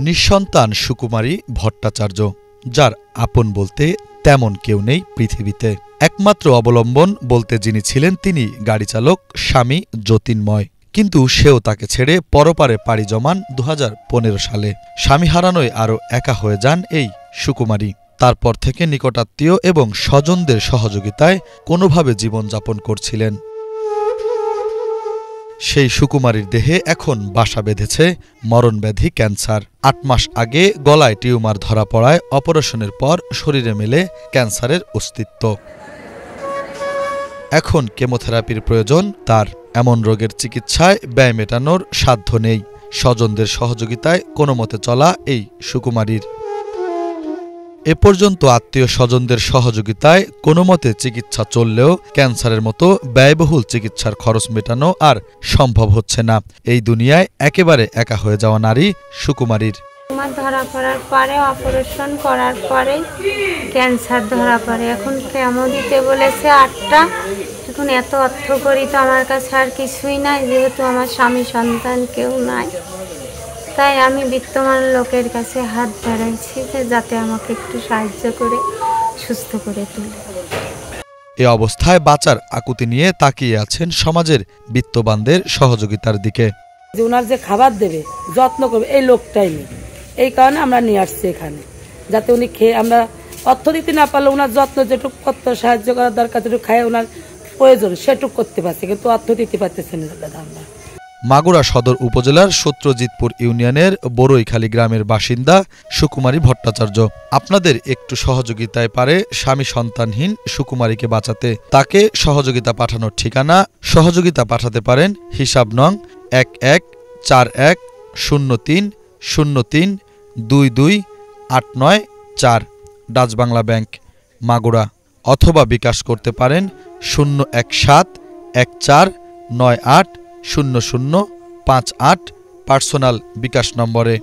নিঃসন্তান সুকুমারী ভট্টাচার্য, যার আপন বলতে তেমন কেউ নেই পৃথিবীতে। একমাত্র অবলম্বন বলতে যিনি ছিলেন তিনি গাড়িচালক স্বামী যতীনময়। কিন্তু সেও তাকে ছেড়ে পরপারে পাড়ি জমান ২০১৫ সালে। স্বামী হারানোয় আরও একা হয়ে যান এই সুকুমারী। তারপর থেকে নিকটাত্মীয় এবং স্বজনদের সহযোগিতায় কোনোভাবে জীবনযাপন করছিলেন। সেই সুকুমারীর দেহে এখন বাসা বেঁধেছে মরণব্যাধি ক্যান্সার। ৮ মাস আগে গলায় টিউমার ধরা পড়ায় অপারেশনের পর শরীরে মেলে ক্যান্সারের অস্তিত্ব। এখন কেমোথেরাপির প্রয়োজন তার। এমন রোগের চিকিৎসায় ব্যয় মেটানোর সাধ্য নেই। স্বজনদের সহযোগিতায় কোনোমতে চলা এই সুকুমারীর। এ পর্যন্ত আত্মীয় স্বজনদের সহযোগিতায় কোনোমতে চিকিৎসা চললেও ক্যান্সারের মতো ব্যয়বহুল চিকিৎসার খরচ মেটানো আর সম্ভব হচ্ছে না। এই দুনিয়ায় একেবারে একা হয়ে যাওয়া নারী সুকুমারীর। আমার ধরা পড়ার পরে অপারেশন করার পরে ক্যান্সার ধরা পড়ে। এখন কেমো দিতে বলেছে 8টা। এখন এত অর্থ করি তো আমার কাছে আর কিছুই নাই, যেহেতু আমার স্বামী সন্তান কেউ নাই। তাই আমি বিত্তমান লোকের কাছে হাত বাড়াইছি যে যাতে আমাকে একটু সাহায্য করে সুস্থ করে তোলে। এ অবস্থায় বাঁচার আকুতি নিয়ে তাকিয়ে আছেন সমাজের বিত্তবানদের সহযোগিতার দিকে। যে ওনার যে খাবার দেবে, যত্ন করবে, এই লোকটাই নেই। এই কারণে আমরা নিয়ে আসছি এখানে, যাতে উনি খেয়ে, আমরা অর্থ দিতে না পারলে ওনার যত্ন যেটুকু করতে সাহায্য করার দরকার, যেটুকু খায় ওনার প্রয়োজন সেটুকু করতে পারছি, কিন্তু অর্থ দিতে পারতেছি না দাদা। আমরা মাগুরা সদর উপজেলার সত্যজিৎপুর ইউনিয়নের বড়ইখালী গ্রামের বাসিন্দা সুকুমারী ভট্টাচার্য। আপনাদের একটু সহযোগিতায় পারে স্বামী সন্তানহীন সুকুমারীকে বাঁচাতে। তাকে সহযোগিতা পাঠানোর ঠিকানা, সহযোগিতা পাঠাতে পারেন হিসাব নং 114103032289 ডাচ বাংলা ব্যাংক, মাগুরা, অথবা বিকাশ করতে পারেন 01714980058 পার্সোনাল বিকাশ নম্বরে।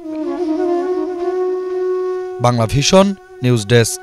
Bangla vision news desk.